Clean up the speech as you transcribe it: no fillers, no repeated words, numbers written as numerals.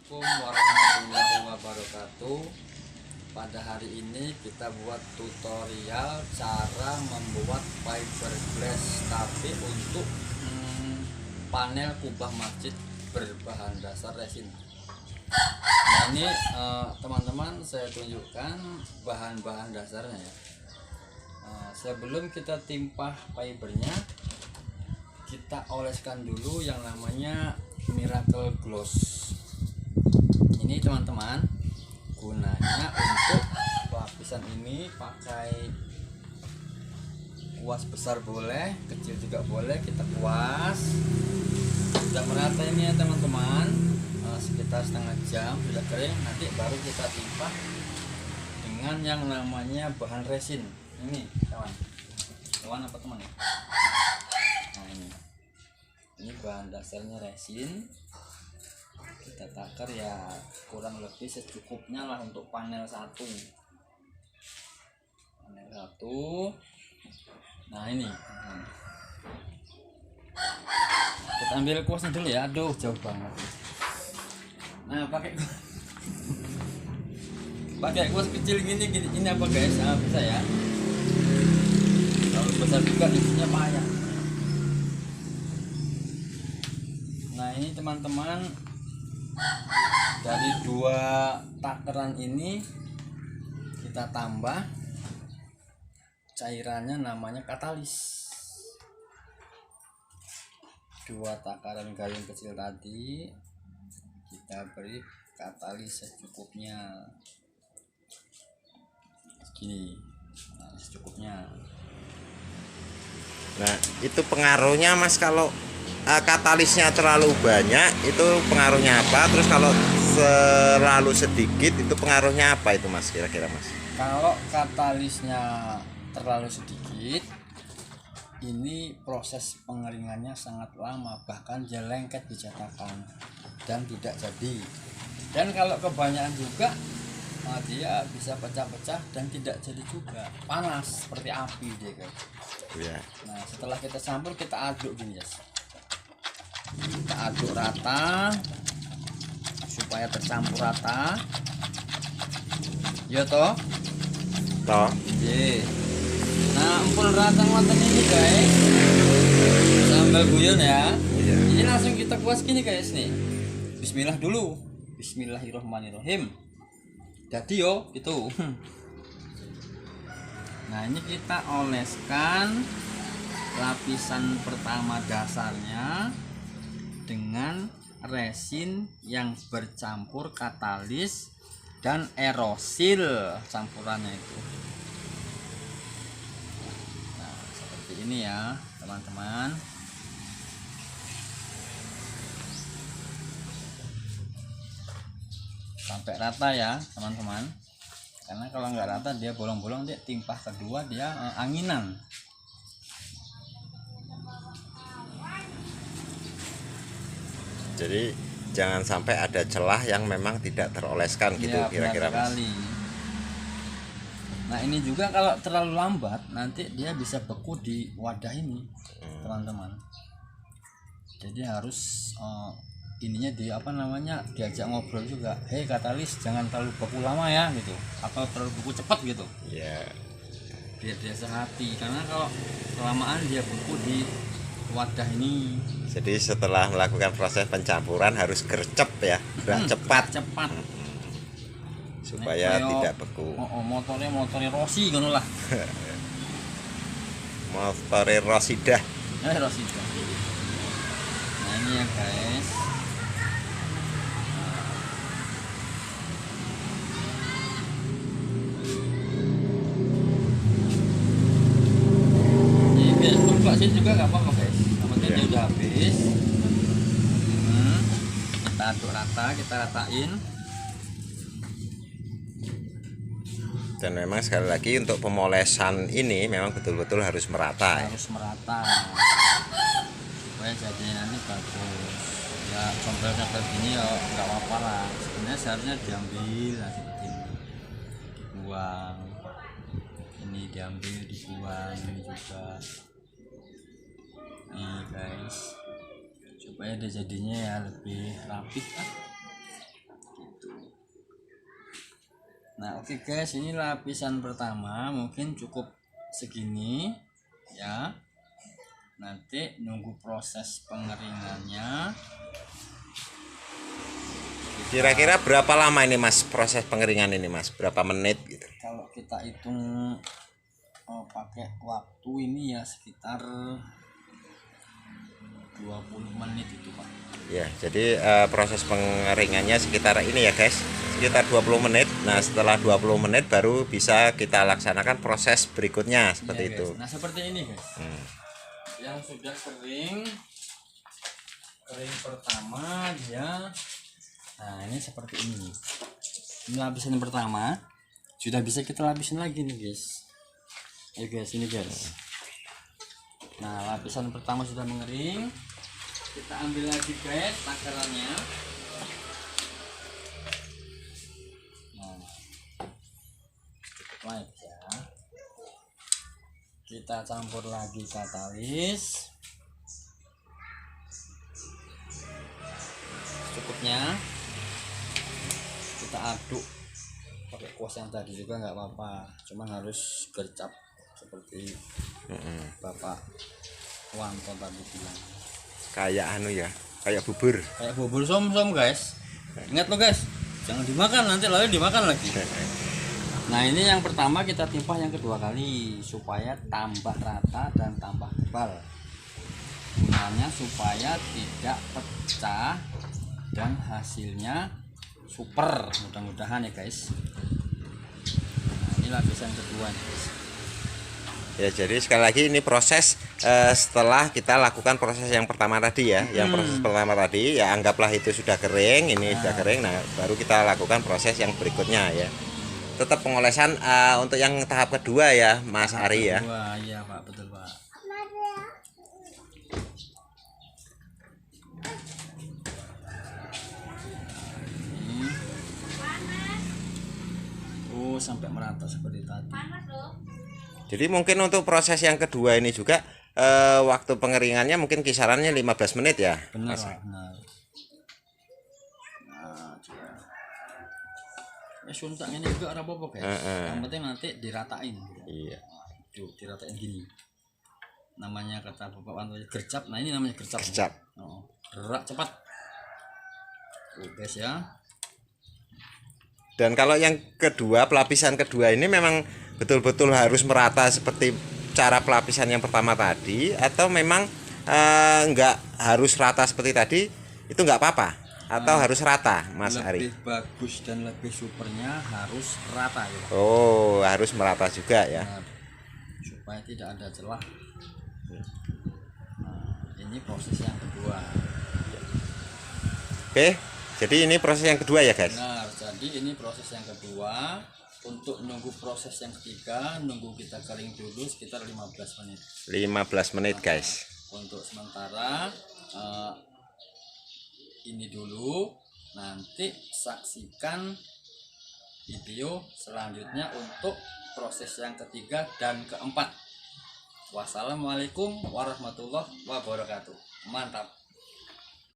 Assalamualaikum warahmatullahi wabarakatuh. Pada hari ini kita buat tutorial cara membuat fiberglass tapi untuk panel kubah masjid berbahan dasar resin. Nah ini teman-teman saya tunjukkan bahan-bahan dasarnya ya. Sebelum kita timpah fibernya, kita oleskan dulu yang namanya Miracle Gloss. Ini teman-teman gunanya untuk lapisan ini pakai kuas besar boleh, kecil juga boleh, kita kuas sudah merata ini ya teman-teman, sekitar setengah jam sudah kering. Nanti baru kita timpah dengan yang namanya bahan resin ini teman apa teman ya. Nah ini bahan dasarnya resin, kita takar ya kurang lebih secukupnya lah untuk panel satu. Nah ini kita ambil kuasnya dulu ya. Aduh jauh banget. Nah pakai kuas kecil gini ini apa guys, bisa ya. Kalau besar juga isinya payah. Nah ini teman-teman, dari dua takaran ini kita tambah cairannya namanya katalis. Dua takaran gayung kecil tadi kita beri katalis secukupnya segini. Nah, secukupnya. Nah itu pengaruhnya Mas, kalau katalisnya terlalu banyak itu pengaruhnya apa? Terus kalau terlalu sedikit itu pengaruhnya apa itu Mas, kira-kira Mas? Kalau katalisnya terlalu sedikit, ini proses pengeringannya sangat lama, bahkan dia lengket di cetakan dan tidak jadi. Dan kalau kebanyakan juga dia bisa pecah-pecah dan tidak jadi juga, panas seperti api dia guys. Ya. Nah setelah kita campur kita aduk gini guys, kita aduk rata supaya tercampur rata ya toh. Oke. Nah empul rata ngoten ini guys, sambil guyon ya. Iya. Ini langsung kita kuas gini guys nih. Bismillah dulu. Bismillahirrahmanirrahim. Jadi yo gitu. Nah ini kita oleskan lapisan pertama dasarnya dengan resin yang bercampur katalis dan aerosil campurannya itu. Nah seperti ini ya teman-teman. Sampai rata ya teman-teman, karena kalau nggak rata dia bolong-bolong, dia timpah kedua dia anginan. Jadi jangan sampai ada celah yang memang tidak teroleskan gitu Ya, kira-kira Mas. Nah ini juga kalau terlalu lambat nanti dia bisa beku di wadah ini teman-teman. Jadi harus ininya di apa namanya, diajak ngobrol juga. Hei katalis, jangan terlalu beku lama ya gitu, atau terlalu beku cepat gitu. Iya. Biar dia sehati, karena kalau kelamaan dia beku di wadah ini. Jadi setelah melakukan proses pencampuran harus gercep ya, cepat supaya tidak beku. Motornya Rossi ngono lah. Motor Rosidah. Rosidah. Nah ini ya guys. Ini biar tumpah sih juga nggak apa-apa guys. Namanya dia udah habis. Kita aduk rata, kita ratain. Dan memang sekali lagi untuk pemolesan ini memang betul-betul harus merata. Harus merata supaya jadinya nanti bagus ya. Sombel-sombel gini ya nggak apa-apa lah, sebenarnya seharusnya diambil lah seperti ini, dibuang. Ini diambil, dibuang, ini juga nih guys, supaya dia jadinya ya lebih rapih kan. Nah oke guys, ini lapisan pertama mungkin cukup segini ya. Nanti nunggu proses pengeringannya. Kira-kira berapa lama ini Mas proses pengeringan ini Mas? Berapa menit gitu? Kalau kita hitung pakai waktu ini ya sekitar 20 menit itu Pak. Ya, jadi proses pengeringannya sekitar ini ya guys, sekitar 20 menit. Nah setelah 20 menit baru bisa kita laksanakan proses berikutnya seperti Iya, itu. guys. Nah seperti ini guys, yang sudah kering pertama dia. Nah ini seperti ini lapisan yang pertama, sudah bisa kita lapisin lagi nih guys. Ya guys, ini guys. Nah lapisan pertama sudah mengering, kita ambil lagi guys takarannya. Nah cukup lagi ya, kita campur lagi katalis cukupnya, kita aduk pakai kuas yang tadi juga nggak apa-apa, cuman harus gercap seperti Bapak Wanto tadi bilang, Kayak anu ya, kayak bubur. kayak bubur som-som guys. Ingat lo guys, jangan dimakan, nanti lalu dimakan lagi. Nah ini yang pertama kita timpah yang kedua kali supaya tambah rata dan tambah tebal, gunanya supaya tidak pecah dan hasilnya super, mudah-mudahan ya guys. Nah ini lapisan kedua nih guys. Ya jadi sekali lagi ini proses setelah kita lakukan proses yang pertama tadi ya, yang proses pertama tadi ya anggaplah itu sudah kering, ini sudah kering. Nah baru kita lakukan proses yang berikutnya ya. Tetap pengolesan untuk yang tahap kedua ya Mas Ari ya. Kedua, iya Pak, betul Pak. Oh sampai merata seperti tadi. Jadi mungkin untuk proses yang kedua ini juga waktu pengeringannya mungkin kisarannya 15 menit ya. Benar Mas. Pak, benar. Nah coba. Suntak ini juga ada apa-apa guys. Yang penting nanti diratain. Iya. Tuh diratain gini. Namanya kata Bapak Wanto gercap. Nah ini namanya gercap. Gercap. Oh, gerak cepat. Guys ya. Dan kalau yang kedua, pelapisan kedua ini memang betul-betul harus merata seperti cara pelapisan yang pertama tadi, atau memang enggak harus rata seperti tadi, itu enggak apa-apa, atau harus rata Mas Ari? Lebih bagus dan lebih supernya harus rata ya Pak. Oh harus merata juga ya. Benar. Supaya tidak ada celah. Nah, ini proses yang kedua. Oke, jadi ini proses yang kedua ya guys. Benar, jadi ini proses yang kedua. Untuk nunggu proses yang ketiga, nunggu kita kering dulu sekitar 15 menit. 15 menit guys. Untuk sementara ini dulu, nanti saksikan video selanjutnya untuk proses yang ketiga dan keempat. Wassalamualaikum warahmatullahi wabarakatuh. Mantap.